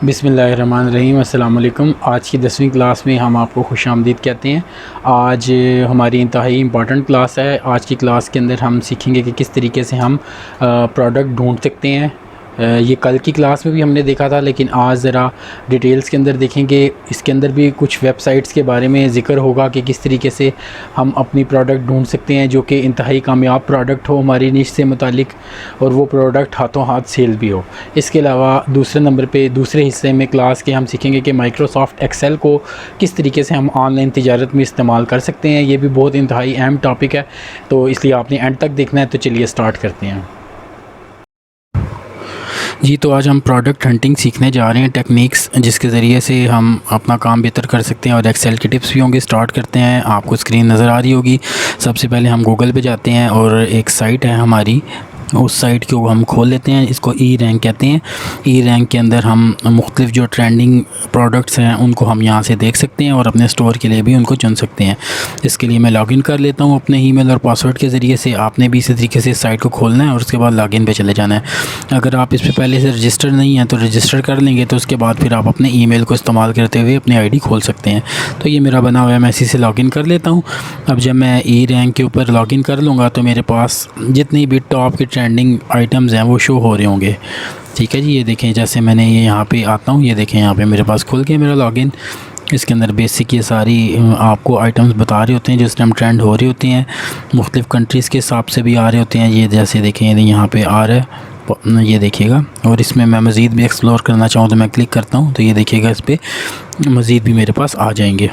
बिस्मिल्लाहिर्रहमानिर्रहीम। अस्सलाम वालेकुम। आज की 10वीं क्लास में हम आपको खुशामदीद कहते हैं। आज हमारी इंतहाई इम्पॉर्टेंट क्लास है। आज की क्लास के अंदर हम सीखेंगे कि किस तरीके से हम प्रोडक्ट ढूंढ सकते हैं। ये कल की क्लास में भी हमने देखा था, लेकिन आज ज़रा डिटेल्स के अंदर देखेंगे। इसके अंदर भी कुछ वेबसाइट्स के बारे में ज़िक्र होगा कि किस तरीके से हम अपनी प्रोडक्ट ढूंढ सकते हैं जो कि इंतहाई कामयाब प्रोडक्ट हो हमारी निश से मुतालिक, और वो प्रोडक्ट हाथों हाथ सेल भी हो। इसके अलावा दूसरे नंबर पे दूसरे हिस्से में क्लास के हम सीखेंगे कि माइक्रोसॉफ्ट एक्सेल को किस तरीके से हम ऑनलाइन तिजारत में इस्तेमाल कर सकते हैं। ये भी बहुत इंतहाई अहम टॉपिक है, तो इसलिए आपने एंड तक देखना है। तो चलिए स्टार्ट करते हैं जी। तो आज हम प्रोडक्ट हंटिंग सीखने जा रहे हैं, टेक्निक्स जिसके ज़रिए से हम अपना काम बेहतर कर सकते हैं, और एक्सेल की टिप्स भी होंगे। स्टार्ट करते हैं। आपको स्क्रीन नज़र आ रही होगी। सबसे पहले हम गूगल पे जाते हैं और एक साइट है हमारी, उस साइट को हम खोल लेते हैं। इसको ई रैंक कहते हैं। ई रैंक के अंदर हम मुख्तलिफ जो ट्रेंडिंग प्रोडक्ट्स हैं उनको हम यहाँ से देख सकते हैं और अपने स्टोर के लिए भी उनको चुन सकते हैं। इसके लिए मैं लॉगिन कर लेता हूँ अपने ईमेल और पासवर्ड के ज़रिए से। आपने भी इसी तरीके से इस साइट को खोलना है और उसके बाद लॉगिन पे चले जाना है। अगर आप इस पर पहले से रजिस्टर नहीं हैं तो रजिस्टर कर लेंगे, तो उसके बाद फिर आप अपने ईमेल को इस्तेमाल करते हुए अपनी आईडी खोल सकते हैं। तो ये मेरा बना हुआ है, मैं इसी से लॉगिन कर लेता हूँ। अब जब मैं ई रैंक के ऊपर लॉगिन कर लूँगा तो मेरे पास जितनी भी टॉप की ट्रेंडिंग आइटम्स हैं वो शो हो रहे होंगे। ठीक है जी। ये देखें, जैसे मैंने ये यहाँ पे आता हूँ, ये देखें यहाँ पे मेरे पास खुल गया मेरा लॉगिन। इसके अंदर बेसिक ये सारी आपको आइटम्स बता रहे होते हैं जिस टाइम ट्रेंड हो रही होती हैं, मुख्तलिफ कंट्रीज़ के हिसाब से भी आ रहे होते हैं। ये जैसे देखें यहाँ पे आ रहा है, ये देखिएगा। और इसमें मैं मज़ीद भी एक्सप्लोर करना चाहूँ तो मैं क्लिक करता हूँ, तो ये देखिएगा इस पर मज़ीद भी मेरे पास आ जाएंगे।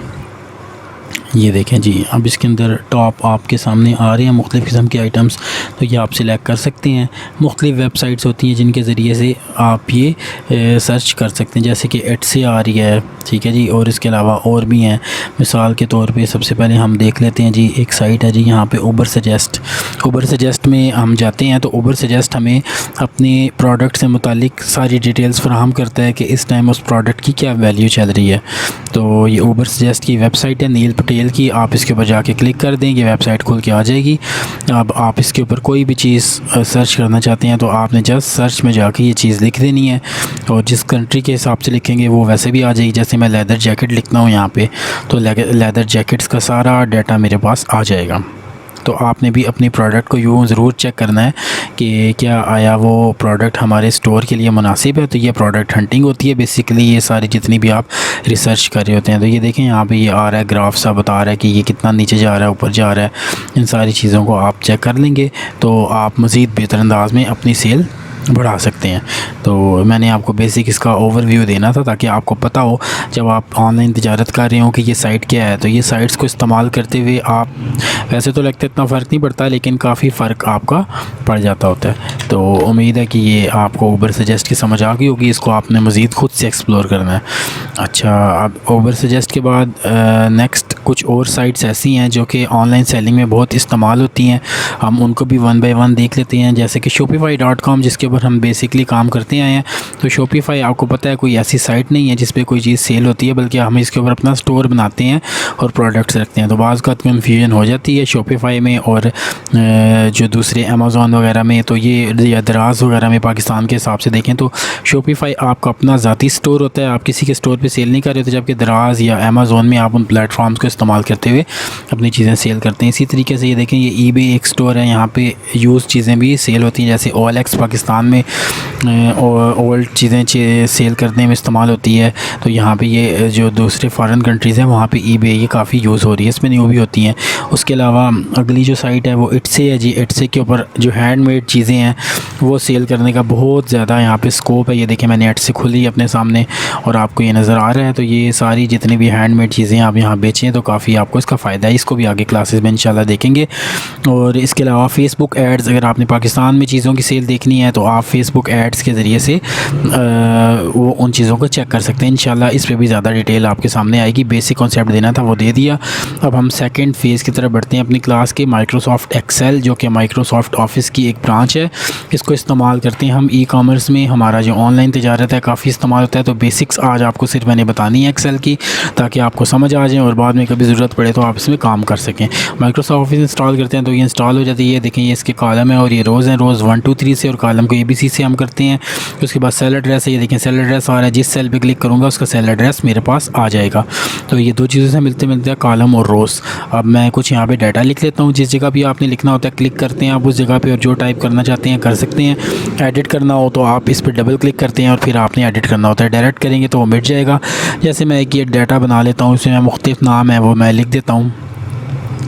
ये देखें जी। अब इसके अंदर टॉप आपके सामने आ रहे हैं मुख्तलिफ़ किस्म के आइटम्स, तो ये आप सिलेक्ट कर सकते हैं। मुख्तलिफ़ वेबसाइट्स होती हैं जिनके ज़रिए से आप ये सर्च कर सकते हैं, जैसे कि एड से आ रही है। ठीक है जी। और इसके अलावा और भी हैं। मिसाल के तौर पे सबसे पहले हम देख लेते हैं जी, एक साइट है जी यहाँ पे उबर सजेस्ट। उबर सजेस्ट में हम जाते हैं तो उबर सजेस्ट हमें अपने प्रोडक्ट से मुतालिक सारी डिटेल्स फराहम करता है कि इस टाइम उस प्रोडक्ट की क्या वैल्यू चल रही है। तो ये उबर सजेस्ट की वेबसाइट है नील पटेल की। आप इसके ऊपर जाके क्लिक कर दें, ये वेबसाइट खुल के आ जाएगी। अब आप इसके ऊपर कोई भी चीज़ सर्च करना चाहते हैं तो आपने जस्ट सर्च में जाके ये चीज़ लिख देनी है, और जिस कंट्री के हिसाब से लिखेंगे वो वैसे भी आ जाएगी। जैसे मैं लेदर जैकेट लिखता हूँ यहाँ पे, तो लेदर जैकेट्स का सारा डाटा मेरे पास आ जाएगा। तो आपने भी अपनी प्रोडक्ट को यूँ ज़रूर चेक करना है कि क्या आया वो प्रोडक्ट हमारे स्टोर के लिए मुनासिब है। तो ये प्रोडक्ट हंटिंग होती है बेसिकली, ये सारी जितनी भी आप रिसर्च कर रहे होते हैं। तो ये देखें यहाँ पे ये आ रहा है, ग्राफ सा बता रहा है कि ये कितना नीचे जा रहा है, ऊपर जा रहा है। इन सारी चीज़ों को आप चेक कर लेंगे तो आप मज़ीद बेहतर अंदाज में अपनी सेल बढ़ा सकते हैं। तो मैंने आपको बेसिक इसका ओवरव्यू देना था ताकि आपको पता हो जब आप ऑनलाइन तिजारत कर रहे हो कि ये साइट क्या है। तो ये साइट्स को इस्तेमाल करते हुए आप, वैसे तो लगता है इतना फ़र्क नहीं पड़ता, लेकिन काफ़ी फ़र्क आपका पड़ जाता होता है। तो उम्मीद है कि ये आपको उबर सजेस्ट की समझ आ गई होगी। इसको आपने मज़ीद खुद से एक्सप्लोर करना है। अच्छा, अब उबर सजेस्ट के बाद नेक्स्ट कुछ और साइट्स ऐसी हैं जो कि ऑनलाइन सेलिंग में बहुत इस्तेमाल होती हैं। हम उनको भी वन बाय वन देख लेते हैं। जैसे कि shopify.com, जिसके ऊपर हम बेसिकली काम करते आए हैं। तो शॉपिफाई आपको पता है कोई ऐसी साइट नहीं है जिस पे कोई चीज़ सेल होती है, बल्कि हम इसके ऊपर अपना स्टोर बनाते हैं और प्रोडक्ट्स रखते हैं। तो बाज़ का कन्फ्यूजन हो जाती है शॉपिफाई में और जो दूसरे अमेज़ॉन वगैरह में। तो ये या दराज वगैरह में पाकिस्तान के हिसाब से देखें तो शॉपिफाई आपका अपना ज़ाती स्टोर होता है, आप किसी के स्टोर पर सेल नहीं कर रहे होते। जबकि दराज या अमेज़ॉन में आप उन प्लेटफॉर्म्स को इस्तेमाल करते हुए अपनी चीज़ें सेल करते हैं। इसी तरीके से ये देखें, ये ईबे एक स्टोर है, यहाँ पे यूज़ चीज़ें भी सेल होती हैं। जैसे OLX पाकिस्तान में ओल्ड चीज़ें सेल करने में इस्तेमाल होती है। तो यहाँ पे ये जो दूसरे फॉरेन कंट्रीज़ हैं वहाँ पे ईबे ये काफ़ी यूज़ हो रही है, इसमें न्यू भी होती हैं। उसके अलावा अगली जो साइट है वो इट्से है जी। इट्से के ऊपर जो हैंडमेड चीज़ें हैं वो सेल करने का बहुत ज़्यादा यहाँ पे स्कोप है। ये देखें, मैंने नेट से खुली अपने सामने और आपको ये नज़र आ रहा है। तो ये सारी जितनी भी हैंडमेड चीज़ें आप यहाँ बेचें तो काफ़ी आपको इसका फ़ायदा है। इसको भी आगे क्लासेस में इंशाल्लाह देखेंगे। और इसके अलावा फ़ेसबुक एड्स, अगर आपने पाकिस्तान में चीज़ों की सेल देखनी है तो आप फ़ेसबुक एड्स के ज़रिए से वो उन चीज़ों को चेक कर सकते हैं। इंशाल्लाह इस पे भी ज़्यादा डिटेल आपके सामने आएगी। बेसिक कॉन्सेप्ट देना था वो दे दिया। अब हम सेकंड फेज़ की तरफ बढ़ते हैं अपनी क्लास के। माइक्रोसॉफ्ट एक्सेल, जो कि माइक्रोसॉफ्ट ऑफिस की एक ब्रांच है, इसको इस्तेमाल करते हैं हम ई कॉमर्स में। हमारा जो ऑनलाइन तिजारत है काफ़ी इस्तेमाल होता है। तो बेसिक्स आज आपको सिर्फ मैंने बतानी है एक्सेल की, ताकि आपको समझ आ जाए और बाद में कभी ज़रूरत पड़े तो आप इसमें काम कर सकें। माइक्रोसॉफ्ट ऑफिस इंस्टॉल करते हैं तो ये इंस्टॉल हो जाती है। देखें ये इसके कॉलम है और ये रोज़ हैं, रोज़ 1 2 3 से, और कॉलम को ABC से हम करते हैं। उसके बाद सेल एड्रेस है, ये देखें सेल एड्रेस आ रहा है, जिस सेल पे क्लिक करूँगा उसका सेल एड्रेस मेरे पास आ जाएगा। तो ये दो चीज़ों से मिलते हैं कॉलम और रोज़। अब मैं कुछ यहाँ पे डाटा लिख लेता हूँ। जिस जगह भी आपने लिखना होता है क्लिक करते हैं आप उस जगह पे, और जो टाइप करना चाहते हैं कर सकते हैं। एडिट करना हो तो आप इस पर डबल क्लिक करते हैं और फिर आपने एडिट करना होता है। डायरेक्ट करेंगे तो वो मिट जाएगा। जैसे मैं एक ये डाटा बना लेता हूँ, उसमें मुख्तलिफ नाम है वो मैं लिख देता हूँ।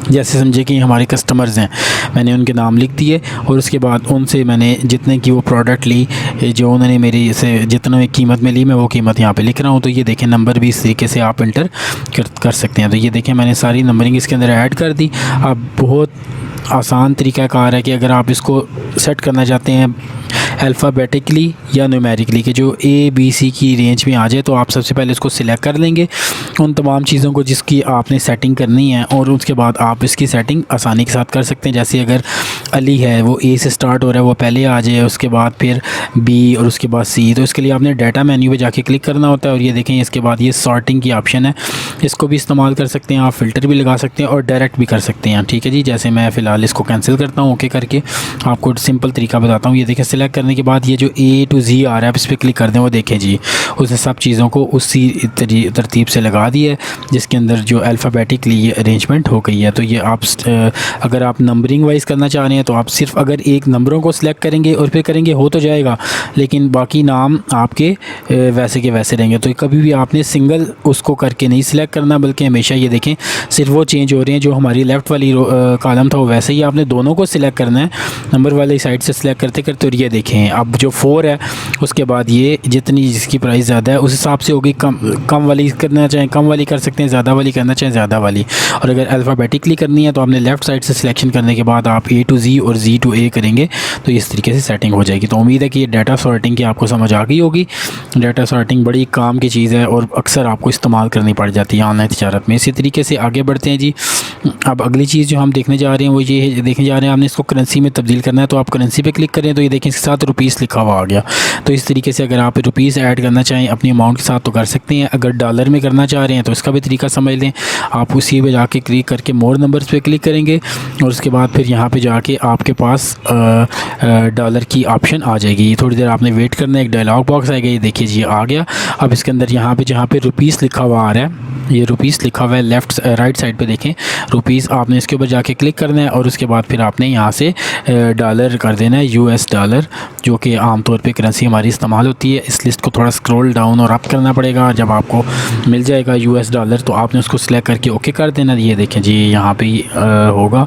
जैसे समझे कि हमारे कस्टमर्स हैं, मैंने उनके नाम लिख दिए और उसके बाद उनसे मैंने जितने की वो प्रोडक्ट ली, जो उन्होंने मेरी से जितने कीमत में ली, मैं वो कीमत यहाँ पे लिख रहा हूँ। तो ये देखें नंबर भी इस तरीके से आप इंटर कर सकते हैं। तो ये देखें मैंने सारी नंबरिंग इसके अंदर ऐड कर दी। अब बहुत आसान तरीक़ाकार है कि अगर आप इसको सेट करना चाहते हैं अल्फ़ाबेटिकली या न्यूमेरिकली कि जो ABC की रेंज में आ जाए, तो आप सबसे पहले इसको सिलेक्ट कर लेंगे उन तमाम चीज़ों को जिसकी आपने सेटिंग करनी है, और उसके बाद आप इसकी सेटिंग आसानी के साथ कर सकते हैं। जैसे अगर अली है वो A से स्टार्ट हो रहा है, वो पहले आ जाए, उसके बाद फिर B और उसके बाद C। तो इसके लिए आपने डाटा मेन्यू पे जाके क्लिक करना होता है और ये देखें इसके बाद ये सॉर्टिंग की ऑप्शन है, इसको भी इस्तेमाल कर सकते हैं आप। फ़िल्टर भी लगा सकते हैं और डायरेक्ट भी कर सकते हैं। ठीक है जी, जैसे मैं फ़िलहाल इसको कैंसिल करता हूँ ओके करके, आपको सिंपल तरीका बताता हूँ। ये देखें सिलेक्ट करने के बाद ये जो A to Z आ रहा है आप इस पर क्लिक कर दें, वो देखें जी उसने सब चीज़ों को उसी तरतीब से लगा दी है जिसके अंदर जो अल्फ़ाबेटिकली ये अरेंजमेंट हो गई है। तो ये आप अगर आप नंबरिंग वाइज करना चाह रहे हैं तो आप सिर्फ अगर एक नंबरों को सिलेक्ट करेंगे और फिर करेंगे हो तो जाएगा, लेकिन बाकी नाम आपके वैसे के वैसे रहेंगे। तो कभी भी आपने सिंगल उसको करके नहीं सिलेक्ट करना, बल्कि हमेशा ये देखें सिर्फ वो चेंज हो रहे हैं। जो हमारी लेफ़्ट वाली कॉलम था वो वैसे ही आपने दोनों को सिलेक्ट करना है नंबर वाली साइड से सिलेक्ट करते करते। और ये देखें अब जो 4 है उसके बाद ये जितनी जिसकी प्राइस ज़्यादा है उस हिसाब से होगी। कम वाली करना चाहें कम वाली कर सकते हैं, ज़्यादा वाली करना चाहें ज़्यादा वाली। और अगर अल्फ़ाबेटिकली करनी है तो आपने लेफ़्ट साइड से सिलेक्शन करने के बाद आप A to Z और Z to A करेंगे तो इस तरीके से सेटिंग हो जाएगी। तो उम्मीद है कि ये डाटा सॉर्टिंग की आपको समझ आ गई होगी। डाटा सॉर्टिंग बड़ी काम की चीज़ है और अक्सर आपको इस्तेमाल करनी पड़ जाती है ऑनलाइन तिजारत में। इसी तरीके से आगे बढ़ते हैं जी। अब अगली चीज़ जो हम देखने जा रहे हैं वो ये देखने जा रहे हैं, हमने इसको करेंसी में तब्दील करना है। तो आप करेंसी पे क्लिक करें तो ये देखें इसके साथ रुपीस लिखा हुआ आ गया। तो इस तरीके से अगर आप रुपीस ऐड करना चाहें अपनी अमाउंट के साथ तो कर सकते हैं। अगर डॉलर में करना चाह रहे हैं तो इसका भी तरीका समझ लें। आप उसी पे जाके क्लिक करके मोर नंबर्स पे क्लिक करेंगे और उसके बाद फिर यहाँ पे जाके आपके पास डॉलर की ऑप्शन आ जाएगी। ये थोड़ी देर आपने वेट करना है, एक डायलॉग बॉक्स आएगा, ये देखिए जी आ गया। अब इसके अंदर यहाँ पे जहाँ पे रुपीस लिखा हुआ आ रहा है, ये रुपीस लिखा हुआ है लेफ़्ट राइट साइड पे देखें रुपीस, आपने इसके ऊपर जाके क्लिक करना है और उसके बाद फिर आपने यहाँ से डॉलर कर देना है, US डॉलर, जो कि आमतौर पे करेंसी हमारी इस्तेमाल होती है। इस लिस्ट को थोड़ा स्क्रॉल डाउन और अप करना पड़ेगा। जब आपको मिल जाएगा US डॉलर तो आपने उसको सिलेक्ट करके ओके कर देना। ये देखें जी यहाँ पे होगा,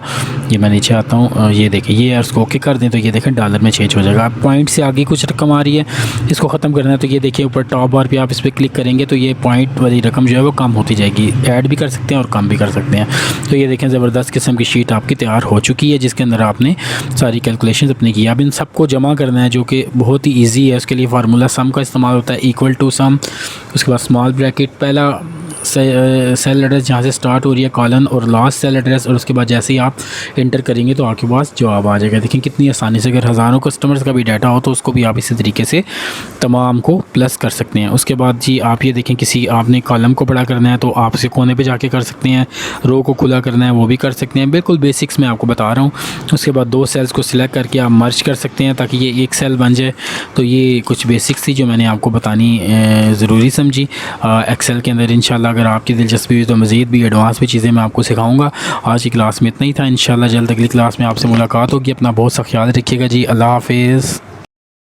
ये मैं नीचे आता हूँ, ये देखें ये उसको ओके कर दें तो ये देखें डॉलर में चेंज हो जाएगा। अब पॉइंट से आगे कुछ रकम आ रही है, इसको ख़त्म करना है तो ये देखिए ऊपर टॉप बार पे आप इस पर क्लिक करेंगे तो ये पॉइंट वाली रकम जो है वो कम होती जाएगी। ऐड भी कर सकते हैं और कम भी कर सकते हैं। तो ये देखें ज़बरदस्त किस्म की शीट आपकी तैयार हो चुकी है जिसके अंदर आपने सारी कैलकुलेशंस अपनी की। अब इन सबको जमा करना है जो कि बहुत ही ईजी है। उसके लिए फार्मूला सम का इस्तेमाल होता है, इक्वल टू सम, उसके बाद स्मॉल ब्रैकेट, पहला सेल एड्रेस जहाँ से स्टार्ट हो रही है कॉलन और लास्ट सेल एड्रेस, और उसके बाद जैसे ही आप इंटर करेंगे तो आपके पास जवाब आ जाएगा। देखें कितनी आसानी से, अगर हज़ारों कस्टमर्स का भी डाटा हो तो उसको भी आप इसी तरीके से तमाम को प्लस कर सकते हैं। उसके बाद जी आप ये देखें किसी आपने कॉलम को बड़ा करना है तो आप इसे कोने पे जाके कर सकते हैं, रो को खुला करना है वो भी कर सकते हैं, बिल्कुल बेसिक्स में आपको बता रहा हूँ। उसके बाद 2 सेल्स को सिलेक्ट करके आप मर्ज कर सकते हैं ताकि ये एक सेल बन जाए। तो ये कुछ बेसिक्स थी जो मैंने आपको बतानी ज़रूरी समझी एक्सेल के अंदर। इंशाल्लाह अगर आपकी दिलचस्पी हुई तो मज़ीद भी एडवांस भी चीज़ें मैं आपको सिखाऊंगा। आज की क्लास में इतना ही था, इंशाल्लाह जल्द अगली क्लास में आपसे मुलाकात होगी। अपना बहुत सा ख्याल रखिएगा जी, अल्लाह हाफिज़।